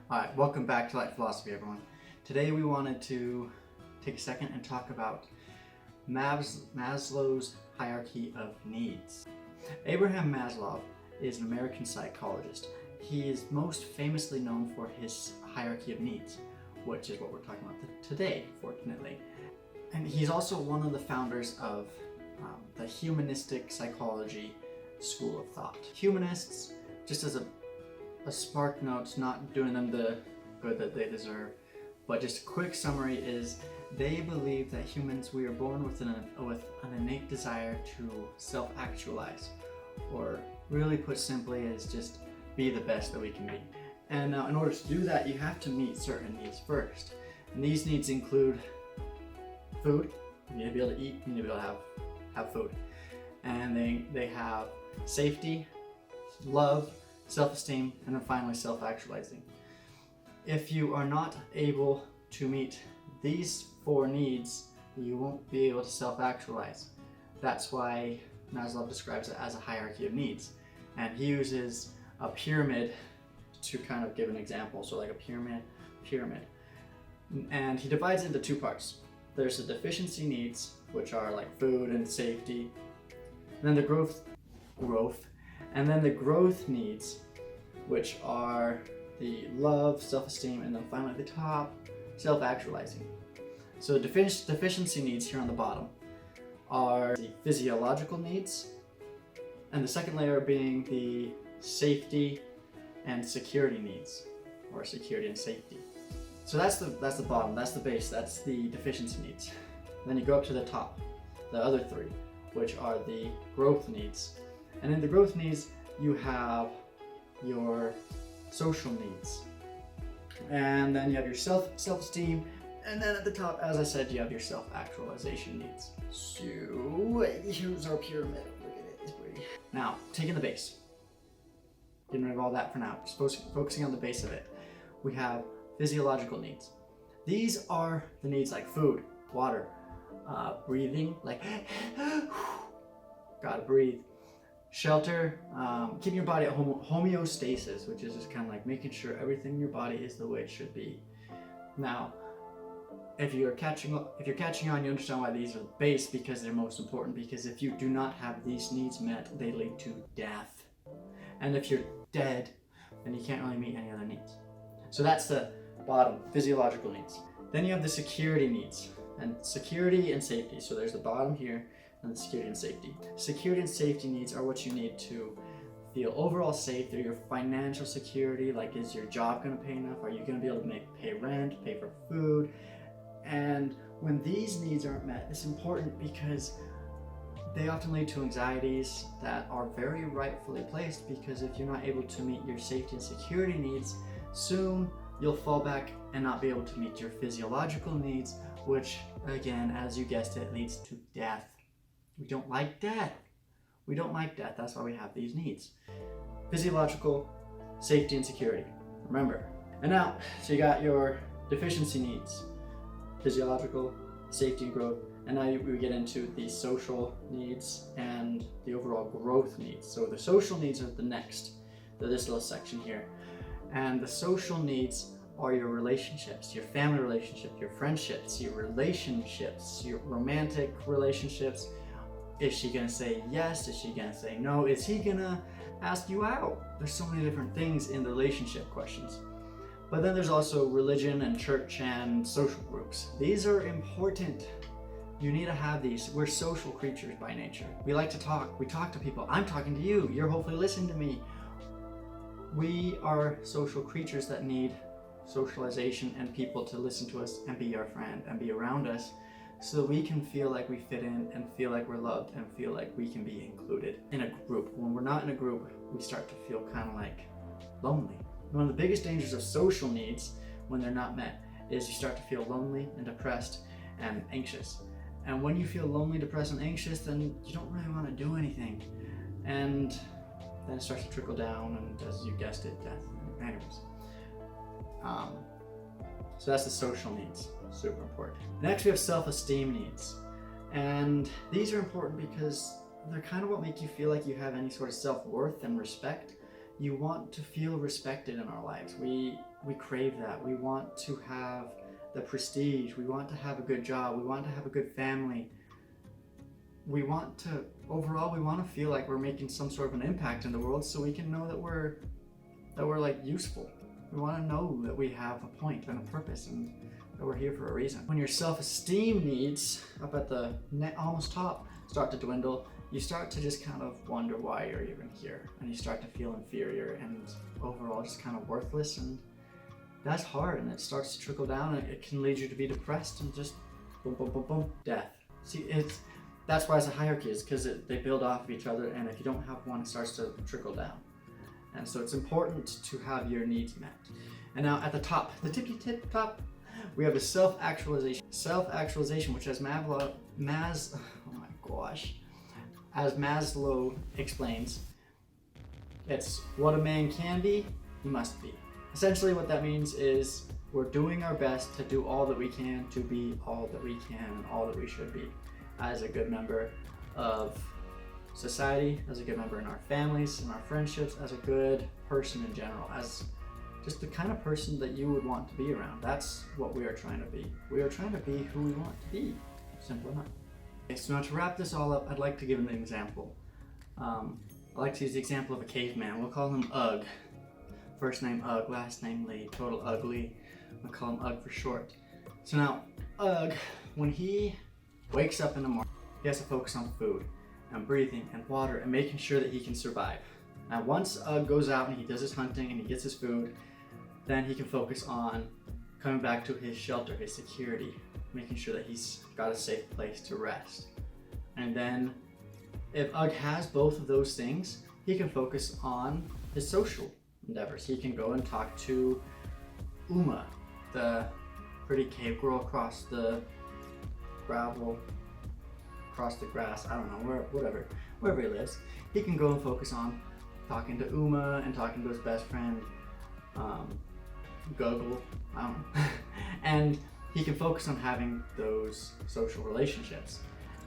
Alright, welcome back to Light Philosophy, everyone. Today we wanted to take a second and talk about Maslow's hierarchy of needs. Abraham Maslow is an American psychologist. He is most famously known for his hierarchy of needs, which is what we're talking about today, fortunately. And he's also one of the founders of the humanistic psychology school of thought. Humanists, just as a spark note, not doing them the good that they deserve, but just a quick summary is they believe that humans, we are born with an innate desire to self-actualize, or really put simply is just be the best that we can be. And now in order to do that, you have to meet certain needs first. And these needs include food. You need to be able to eat, you need to be able to have food. And they have safety, love, self-esteem, and then finally self-actualizing. If you are not able to meet these four needs, you won't be able to self-actualize. That's why Maslow describes it as a hierarchy of needs. And he uses a pyramid to kind of give an example. So like a pyramid. And he divides it into two parts. There's the deficiency needs, which are like food and safety. And then the growth, and then the growth needs, which are the love, self-esteem, and then finally at the top, self-actualizing. So the deficiency needs here on the bottom are the physiological needs, and the second layer being the safety and security needs, or security and safety. So that's the bottom, that's the base, that's the deficiency needs. Then you go up to the top, the other three, which are the growth needs. And in the growth needs, you have your social needs. And then you have your self-esteem. And then at the top, as I said, you have your self-actualization needs. So here's our pyramid. Look at it, it's pretty. Now, taking the base. Getting rid of all that for now. Just focusing on the base of it. We have physiological needs. These are the needs like food, water, breathing, like gotta breathe. Shelter, keeping your body at homeostasis, which is just kind of like making sure everything in your body is the way it should be. Now, if you're catching on, you understand why these are the base, because they're most important, because if you do not have these needs met, they lead to death. And if you're dead, then you can't really meet any other needs. So that's the bottom, physiological needs. Then you have the security needs, and security and safety. So there's the bottom here, and the security and safety. Security and safety needs are what you need to feel overall safe through your financial security, like is your job going to pay enough? Are you going to be able to pay rent, pay for food? And when these needs aren't met, it's important because they often lead to anxieties that are very rightfully placed, because if you're not able to meet your safety and security needs, soon you'll fall back and not be able to meet your physiological needs, which again, as you guessed it, leads to death. We don't like death. We don't like death. That's why we have these needs. Physiological, safety, and security. Remember. And now, so you got your deficiency needs. Physiological, safety, and growth. And now we get into the social needs and the overall growth needs. So the social needs are the next, this little section here. And the social needs are your relationships, your family relationship, your friendships, your romantic relationships. Is she gonna say yes? Is she gonna say no? Is he gonna ask you out? There's so many different things in the relationship questions. But then there's also religion and church and social groups. These are important. You need to have these. We're social creatures by nature. We like to talk. We talk to people. I'm talking to you. You're hopefully listening to me. We are social creatures that need socialization and people to listen to us and be our friend and be around us, so that we can feel like we fit in and feel like we're loved and feel like we can be included in a group. When we're not in a group, we start to feel kind of like lonely. One of the biggest dangers of social needs when they're not met is you start to feel lonely and depressed and anxious. And when you feel lonely, depressed, and anxious, then you don't really want to do anything. And then it starts to trickle down, and as you guessed it, death. Anyways. So that's the social needs, super important. Next we have self-esteem needs. And these are important because they're kind of what make you feel like you have any sort of self-worth and respect. You want to feel respected in our lives. We crave that. We want to have the prestige. We want to have a good job. We want to have a good family. We want to, overall, we want to feel like we're making some sort of an impact in the world, so we can know that we're like useful. We want to know that we have a point and a purpose, and that we're here for a reason. When your self-esteem needs up at the almost top start to dwindle, you start to just kind of wonder why you're even here, and you start to feel inferior and overall just kind of worthless, and that's hard, and it starts to trickle down, and it can lead you to be depressed and just boom, boom, boom, boom, death. See, that's why it's a hierarchy, is because they build off of each other, and if you don't have one, it starts to trickle down. And so it's important to have your needs met. And now at the top, the tippy-tip top, we have the self-actualization. Self-actualization, which as as Maslow explains, it's what a man can be, he must be. Essentially what that means is we're doing our best to do all that we can to be all that we can and all that we should be as a good member of society, as a good member in our families, in our friendships, as a good person in general, as just the kind of person that you would want to be around. That's what we are trying to be. We are trying to be who we want to be. Simple enough. Okay, so now to wrap this all up, I'd like to give an example. I like to use the example of a caveman. We'll call him Ugg. First name Ugg, last name Lee, total ugly. We'll call him Ugg for short. So now, Ugg, when he wakes up in the morning, he has to focus on food and breathing and water and making sure that he can survive. Now once Ugg goes out and he does his hunting and he gets his food, then he can focus on coming back to his shelter, his security, making sure that he's got a safe place to rest. And then if Ugg has both of those things, he can focus on his social endeavors. He can go and talk to Uma, the pretty cave girl across the gravel, across the grass, I don't know, wherever he lives. He can go and focus on talking to Uma and talking to his best friend, Guggle, I don't know. And he can focus on having those social relationships.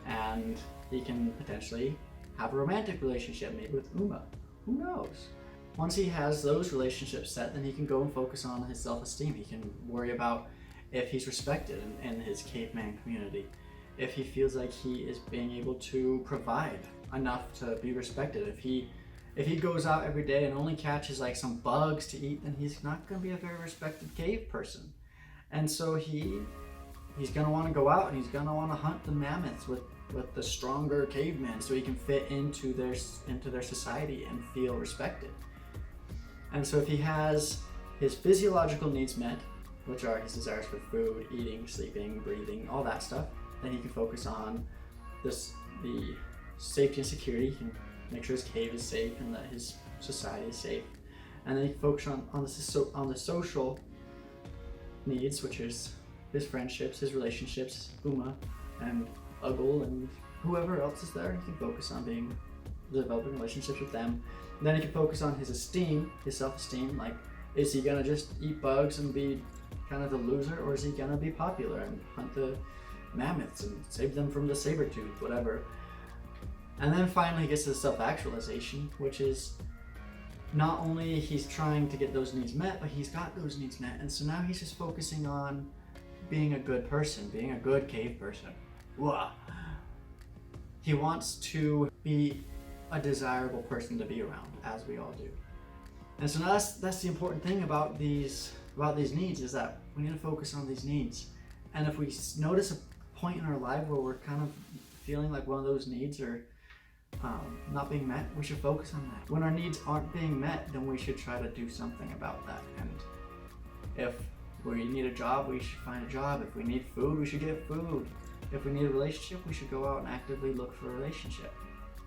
And he can potentially have a romantic relationship, maybe with Uma. Who knows? Once he has those relationships set, then he can go and focus on his self-esteem. He can worry about if he's respected in his caveman community, if he feels like he is being able to provide enough to be respected. If he goes out every day and only catches like some bugs to eat, then he's not going to be a very respected cave person. And so he's going to want to go out and he's going to want to hunt the mammoths with the stronger cavemen, so he can fit into their society and feel respected. And so if he has his physiological needs met, which are his desires for food, eating, sleeping, breathing, all that stuff, then he can focus on the safety and security. He can make sure his cave is safe and that his society is safe. And then he can focus on the social needs, which is his friendships, his relationships, Uma and Uggle and whoever else is there. He can focus on developing relationships with them. And then he can focus on his esteem, his self-esteem, like, is he gonna just eat bugs and be kind of the loser, or is he gonna be popular and hunt the mammoths and save them from the saber-tooth, whatever. And then finally he gets to the self-actualization, which is not only he's trying to get those needs met, but he's got those needs met, and so now he's just focusing on being a good person, being a good cave person. Whoa. He wants to be a desirable person to be around, as we all do. And so now that's the important thing about these needs, is that we need to focus on these needs. And if we notice a point in our life where we're kind of feeling like one of those needs are not being met, we should focus on that. When our needs aren't being met, then we should try to do something about that. And if we need a job, we should find a job. If we need food, we should get food. If we need a relationship, we should go out and actively look for a relationship.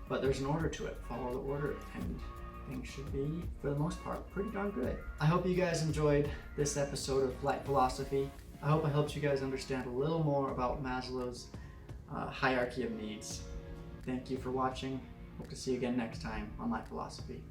But there's an order to it. Follow the order, and things should be, for the most part, pretty darn good. I hope you guys enjoyed this episode of Light Philosophy. I hope I helped you guys understand a little more about Maslow's hierarchy of needs. Thank you for watching. Hope to see you again next time on Light Philosophy.